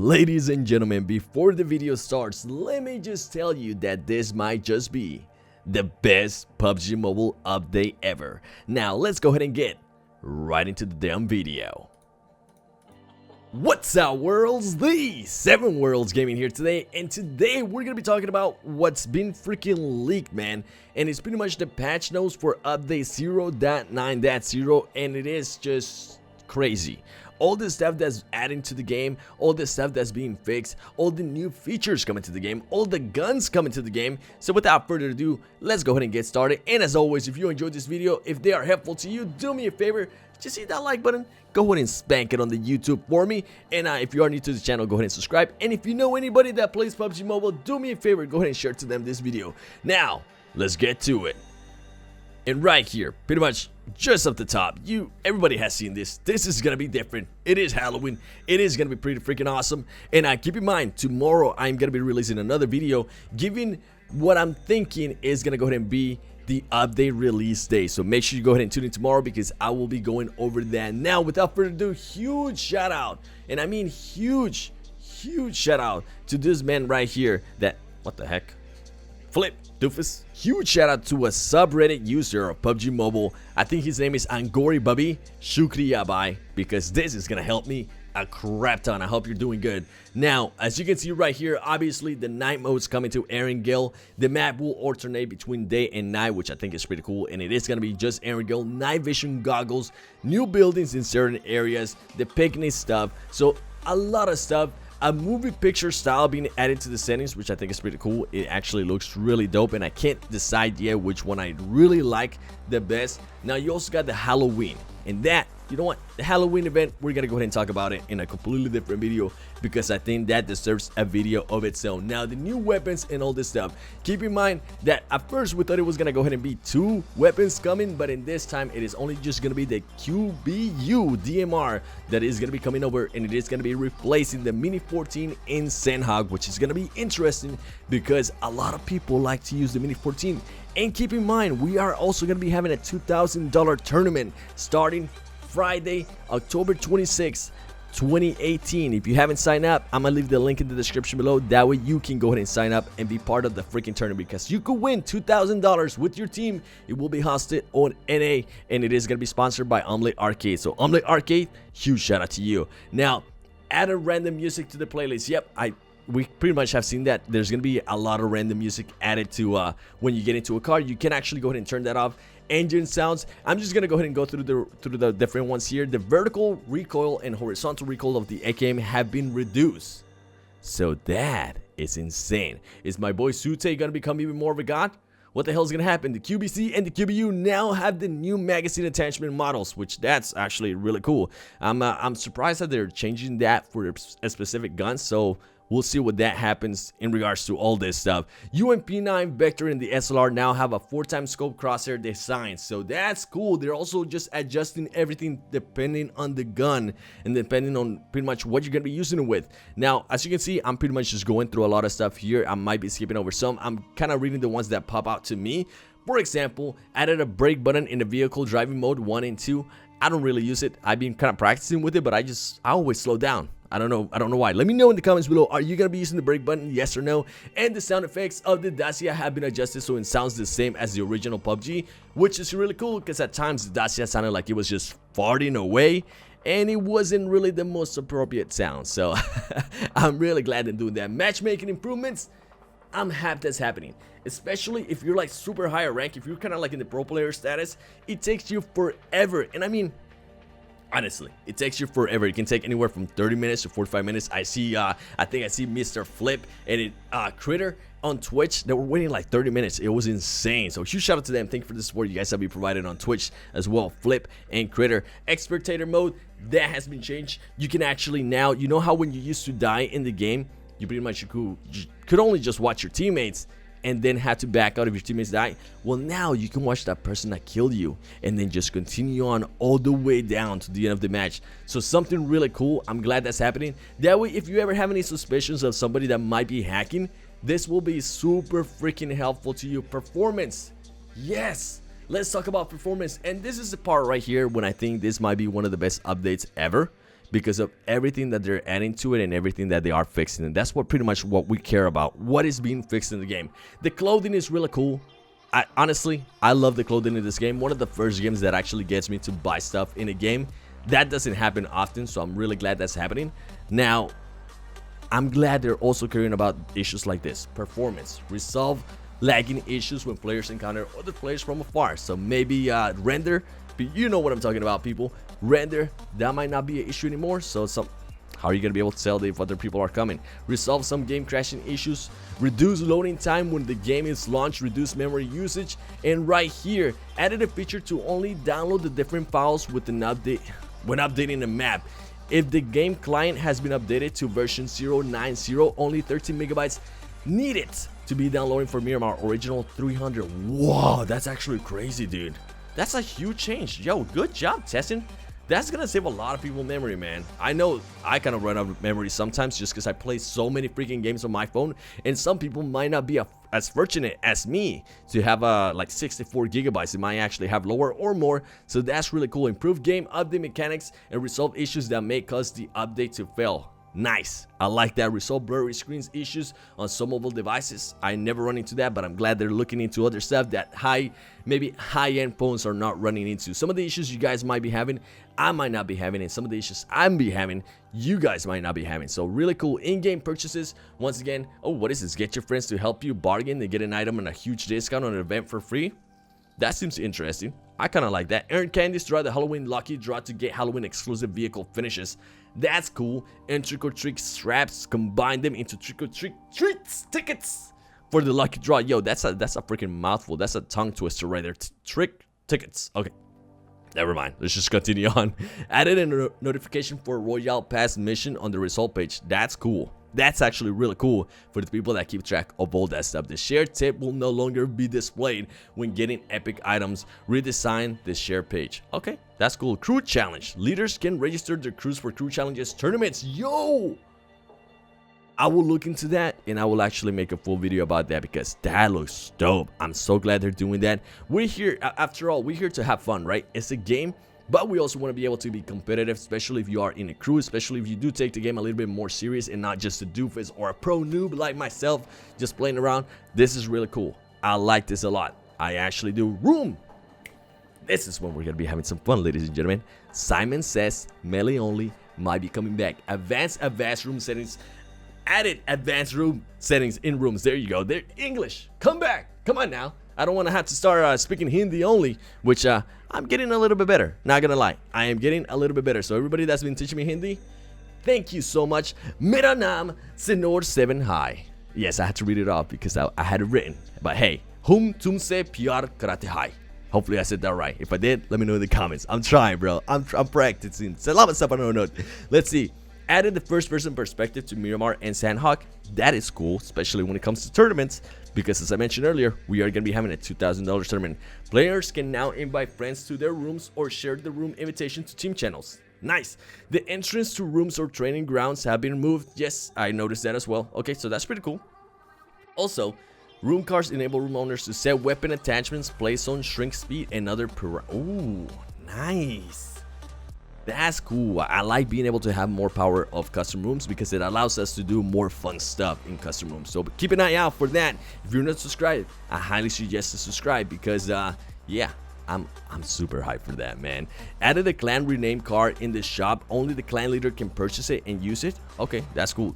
Ladies and gentlemen, before the video starts, let me just tell you that this might just be the best PUBG Mobile update ever. Now let's go ahead and get right into the damn video. What's up, worlds? The 7 Worlds Gaming here today, and today we're gonna be talking about what's been freaking leaked, man. And it's pretty much the patch notes for update 0.9.0, and it is just crazy. All the stuff that's adding to the game, all the stuff that's being fixed, all the new features coming to the game, all the guns coming to the game. So without further ado, let's go ahead and get started. And as always, if you enjoyed this video, if they are helpful to you, do me a favor, just hit that like button, go ahead and spank it on the YouTube for me. And if you are new to the channel, go ahead and subscribe. And if you know anybody that plays PUBG Mobile, do me a favor, go ahead and share to them this video. Now, let's get to it. And right here, pretty much just up the top, everybody has seen this. This is gonna be different. It is Halloween. It is gonna be pretty freaking awesome. And keep in mind, tomorrow I'm gonna be releasing another video giving what I'm thinking is gonna go ahead and be the update release day. So make sure you go ahead and tune in tomorrow because I will be going over that. Now, without further ado, huge shout out, and I mean huge shout out to this man right here. That, what the heck? Flip doofus. Huge shout out to a subreddit user of PUBG Mobile. I think his name is Angori Bubby. Shukriya bhai, because this is gonna help me a crap ton. I hope you're doing good. Now, as you can see right here, obviously the night mode's coming to Erangel. The map will alternate between day and night, which I think is pretty cool, and it is gonna be just Erangel. Night vision goggles, new buildings in certain areas, the picnic stuff, so a lot of stuff. A movie picture style being added to the settings, which I think is pretty cool. It actually looks really dope, and I can't decide yet which one I really like the best. Now, you also got the Halloween, and that, you know what, the Halloween event, we're gonna go ahead and talk about it in a completely different video because I think that deserves a video of its own. Now, the new weapons and all this stuff, keep in mind that at first we thought it was gonna go ahead and be 2 weapons coming, but in this time it is only just gonna be the QBU DMR that is gonna be coming over, and it is gonna be replacing the Mini 14 in Sandhog, which is gonna be interesting because a lot of people like to use the Mini 14. And keep in mind, we are also gonna be having a $2,000 tournament starting Friday, October 26th, 2018. If you haven't signed up, I'm gonna leave the link in the description below. That way you can go ahead and sign up and be part of the freaking tournament because you could win $2,000 with your team. It will be hosted on NA, and it is gonna be sponsored by Omelet Arcade. So Omelet Arcade, huge shout out to you. Now, add a random music to the playlist. Yep, we pretty much have seen that there's gonna be a lot of random music added to when you get into a car. You can actually go ahead and turn that off. Engine sounds, I'm just gonna go ahead and go through the different ones here. The vertical recoil and horizontal recoil of the AKM have been reduced, so that is insane. Is my boy Sute gonna become even more of a god? What the hell is gonna happen? The QBC and the QBU now have the new magazine attachment models, which that's actually really cool. I'm surprised that they're changing that for a specific gun, so we'll see what that happens in regards to all this stuff. UMP9 Vector and the SLR now have a 4x scope crosshair design, so that's cool. They're also just adjusting everything depending on the gun and depending on pretty much what you're gonna be using it with. Now, as you can see, I'm pretty much just going through a lot of stuff here. I might be skipping over some. I'm kind of reading the ones that pop out to me. For example, added a brake button in the vehicle driving mode 1 and 2. I don't really use it. I've been kind of practicing with it, but I always slow down. I don't know why. Let me know in the comments below. Are you gonna be using the brake button, yes or no? And the sound effects of the Dacia have been adjusted so it sounds the same as the original PUBG, which is really cool because at times the Dacia sounded like it was just farting away, and it wasn't really the most appropriate sound. So I'm really glad they're doing that. Matchmaking improvements, I'm happy that's happening, especially if you're like super high rank. If you're kind of like in the pro player status, it takes you forever. And I mean, honestly, it takes you forever. It can take anywhere from 30 minutes to 45 minutes. I think I see Mr. Flip and Critter on Twitch. They were waiting like 30 minutes. It was insane. So huge shout out to them. Thank you for the support you guys have been provided on Twitch as well. Flip and Critter. Spectator mode, that has been changed. You can actually now, you know how when you used to die in the game, you pretty much could only just watch your teammates and then have to back out if your teammates die. Well, now you can watch that person that killed you and then just continue on all the way down to the end of the match. So something really cool. I'm glad that's happening. That way, if you ever have any suspicions of somebody that might be hacking, this will be super freaking helpful to you. Performance, yes, let's talk about performance. And this is the part right here when I think this might be one of the best updates ever, because of everything that they're adding to it and everything that they are fixing. And that's what pretty much what we care about, what is being fixed in the game. The clothing is really cool. Honestly, I love the clothing in this game. One of the first games that actually gets me to buy stuff in a game. That doesn't happen often, so I'm really glad that's happening. Now, I'm glad they're also caring about issues like this. Performance. Resolve lagging issues when players encounter other players from afar. So maybe render, but you know what I'm talking about, people. Render, that might not be an issue anymore. So how are you going to be able to tell if other people are coming? Resolve some game crashing issues. Reduce loading time when the game is launched. Reduce memory usage. And right here, added a feature to only download the different files with an update when updating the map. If the game client has been updated to version 0.90, only 13 megabytes needed to be downloading for Miramar original 300. Whoa, that's actually crazy, dude. That's a huge change. Yo, good job, testing. That's gonna save a lot of people memory, man. I know I kind of run out of memory sometimes just because I play so many freaking games on my phone, and some people might not be as fortunate as me to have like 64 gigabytes. They might actually have lower or more, so that's really cool. Improve game update mechanics and resolve issues that may cause the update to fail. Nice. I like that. Resolve blurry screens issues on some mobile devices. I never run into that, but I'm glad they're looking into other stuff that maybe high-end phones are not running into. Some of the issues you guys might be having, I might not be having, and some of the issues I'm be having, you guys might not be having. So really cool. In-game purchases. Once again, oh, what is this? Get your friends to help you bargain. They get an item and a huge discount on an event for free. That seems interesting. I kind of like that. Earn candies throughout the Halloween lucky draw to get Halloween exclusive vehicle finishes. That's cool. And trick-or-treat straps. Combine them into trick-or-treat treats tickets for the lucky draw. Yo, that's a freaking mouthful. That's a tongue twister right there. Trick tickets. Okay. Never mind. Let's just continue on. Added a notification for Royale Pass mission on the result page. That's cool. That's actually really cool for the people that keep track of all that stuff. The share tip will no longer be displayed when getting epic items. Redesign the share page. Okay, that's cool. Crew challenge. Leaders can register their crews for crew challenges tournaments. Yo! I will look into that and I will actually make a full video about that because that looks dope. I'm so glad they're doing that. We're here, after all, we're here to have fun, right? It's a game. But we also want to be able to be competitive, especially if you are in a crew, especially if you do take the game a little bit more serious and not just a doofus or a pro noob like myself just playing around. This is really cool. I like this a lot. I actually do. Room. This is when we're going to be having some fun, ladies and gentlemen. Simon says melee only might be coming back. Advanced room settings. Added advanced room settings in rooms. There you go. They're English. Come back. Come on now. I don't want to have to start speaking Hindi only, which I'm getting a little bit better. Not gonna lie, I am getting a little bit better. So everybody that's been teaching me Hindi, thank you so much. Mera naam Senor 7 Hai. Yes, I had to read it off because I had it written. But hey, hum tumse pyar karate hai. Hopefully I said that right. If I did, let me know in the comments. I'm trying, bro. I'm practicing. It's a lot of stuff I don't know. Let's see. Added the first-person perspective to Miramar and Sandhawk. That is cool, especially when it comes to tournaments, because as I mentioned earlier, we are going to be having a $2,000 tournament. Players can now invite friends to their rooms or share the room invitation to team channels. Nice. The entrance to rooms or training grounds have been removed. Yes, I noticed that as well. Okay, so that's pretty cool. Also, room cards enable room owners to set weapon attachments, play zone, shrink speed, and other Ooh, nice. That's cool. I like being able to have more power of custom rooms because it allows us to do more fun stuff in custom rooms. So keep an eye out for that. If you're not subscribed, I highly suggest to subscribe because yeah, I'm super hyped for that, man. Added a clan rename card in the shop. Only the clan leader can purchase it and use it. Okay, that's cool.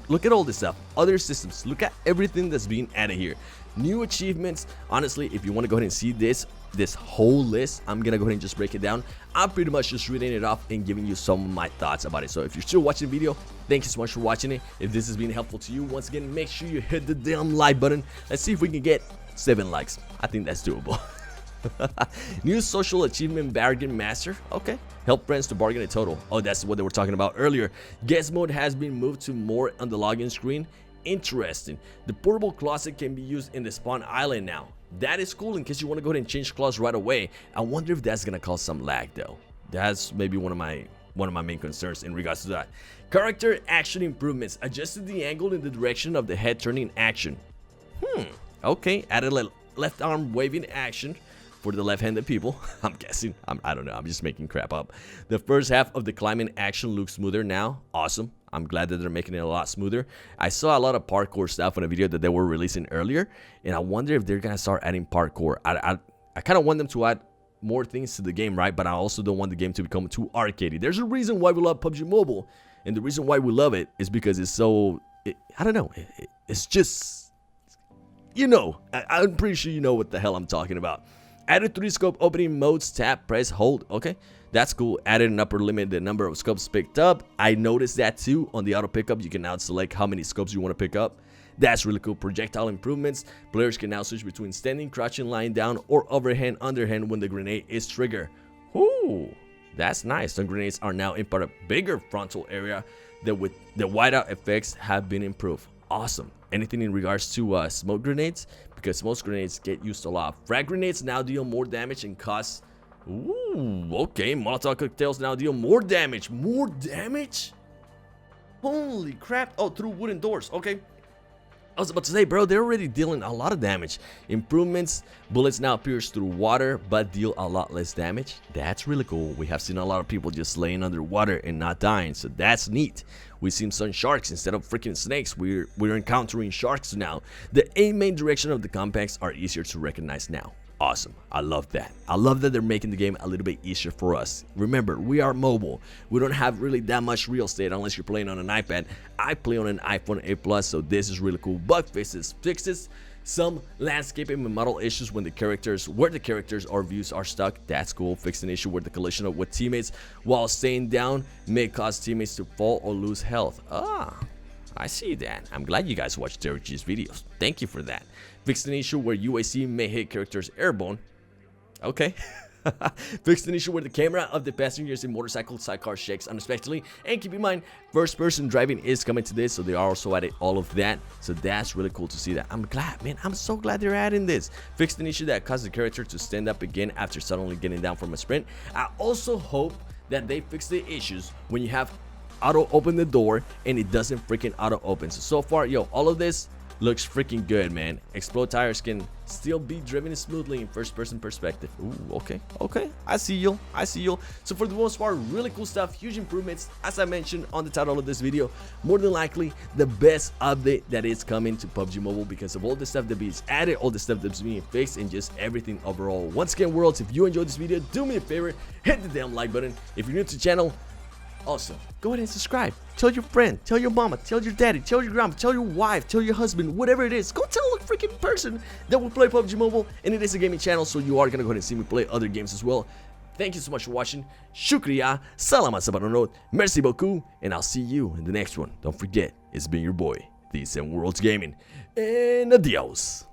Look at all this stuff. Other systems. Look at everything that's being added here. New achievements. Honestly, if you want to go ahead and see this whole list, I'm gonna go ahead and just break it down. I'm pretty much just reading it off and giving you some of my thoughts about it. So if you're still watching the video, thank you so much for watching it. If this has been helpful to you, once again, make sure you hit the damn like button. Let's see if we can get 7 likes. I think that's doable. New social achievement bargain master. Okay, help friends to bargain a total. Oh, that's what they were talking about earlier. Guest mode has been moved to more on the login screen. Interesting. The portable closet can be used in the spawn island now. That is cool in case you want to go ahead and change clothes right away. I wonder if that's gonna cause some lag though. That's maybe one of my main concerns in regards to that. Character action improvements. Adjusted the angle in the direction of the head turning action. Okay, added left arm waving action. for the left-handed people. I'm guessing. I don't know. I'm just making crap up. The first half of the climbing action looks smoother now. Awesome. I'm glad that they're making it a lot smoother. I saw a lot of parkour stuff on a video that they were releasing earlier, and I wonder if they're gonna start adding parkour. I kind of want them to add more things to the game, right? But I also don't want the game to become too arcadey. There's a reason why we love PUBG Mobile, and the reason why we love it is because it's so... I don't know. It's just... You know, I'm pretty sure you know what the hell I'm talking about. Added 3 scope opening modes, tap, press, hold. Okay, that's cool. Added an upper limit the number of scopes picked up. I noticed that too. On the auto pickup, you can now select how many scopes you want to pick up. That's really cool. Projectile improvements. Players can now switch between standing, crouching, lying down, or overhand, underhand when the grenade is triggered. Ooh, that's nice. Some grenades are now in part of bigger frontal area that with the whiteout effects have been improved. Awesome. Anything in regards to smoke grenades? Because smoke grenades get used a lot. Frag grenades now deal more damage and cost... Ooh, okay. Molotov cocktails now deal more damage. More damage? Holy crap. Oh, through wooden doors. Okay. I was about to say, bro, they're already dealing a lot of damage. Improvements. Bullets now pierce through water, but deal a lot less damage. That's really cool. We have seen a lot of people just laying underwater and not dying, so that's neat. We've seen some sharks instead of freaking snakes. We're encountering sharks now. The aim main direction of the compacts are easier to recognize now. Awesome. I love that. I love that they're making the game a little bit easier for us. Remember, we are mobile. We don't have really that much real estate unless you're playing on an iPad. I play on an iPhone 8 Plus, so this is really cool. Bug fixes, some landscaping and model issues when the characters or views are stuck. That's cool. Fixed an issue where the collision with teammates while staying down may cause teammates to fall or lose health. I see that. I'm glad you guys watched Derek G's videos. Thank you for that. Fixed an issue where UAC may hit characters airborne. Okay. Fixed an issue where the camera of the passengers in motorcycle sidecar shakes unexpectedly. And keep in mind, first person driving is coming to this, so they also added all of that. So that's really cool to see that. I'm glad, man. I'm so glad they're adding this. Fixed an issue that caused the character to stand up again after suddenly getting down from a sprint. I also hope that they fix the issues when you have auto open the door and it doesn't freaking auto open. So far, yo, all of this looks freaking good, man. Explode tires can still be driven smoothly in first person perspective. Ooh, okay, I see you. So for the most part, really cool stuff, huge improvements, as I mentioned on the title of this video. More than likely the best update that is coming to PUBG Mobile because of all the stuff that is added, all the stuff that's being fixed, and just everything overall. Once again, worlds, if you enjoyed this video, do me a favor, hit the damn like button. If you're new to the channel, also, go ahead and subscribe. Tell your friend, tell your mama, tell your daddy, tell your grandma, tell your wife, tell your husband, whatever it is. Go tell a freaking person that we play PUBG Mobile, and it is a gaming channel, so you are gonna go ahead and see me play other games as well. Thank you so much for watching. Shukriya, salamat sa panonood, merci beaucoup, and I'll see you in the next one. Don't forget, it's been your boy, the 7 Worlds Gaming, and adios.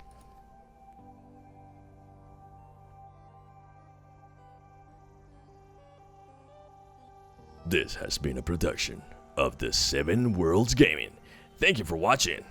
This has been a production of the 7 Worlds Gaming. Thank you for watching.